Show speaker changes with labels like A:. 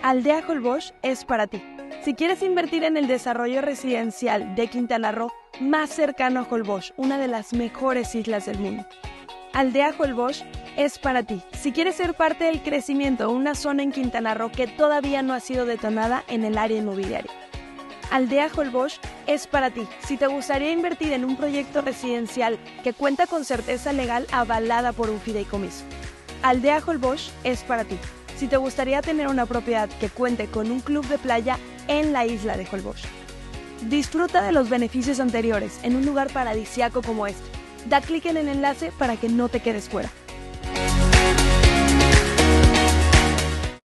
A: Aldea Holbox es para ti. Si quieres invertir en el desarrollo residencial de Quintana Roo más cercano a Holbox, una de las mejores islas del mundo. Aldea Holbox es para ti. Si quieres ser parte del crecimiento de una zona en Quintana Roo que todavía no ha sido detonada en el área inmobiliaria. Aldea Holbox es para ti. Si te gustaría invertir en un proyecto residencial que cuenta con certeza legal avalada por un fideicomiso. Aldea Holbox es para ti. Si te gustaría tener una propiedad que cuente con un club de playa en la isla de Holbox. Disfruta de los beneficios anteriores en un lugar paradisíaco como este. Da clic en el enlace para que no te quedes fuera.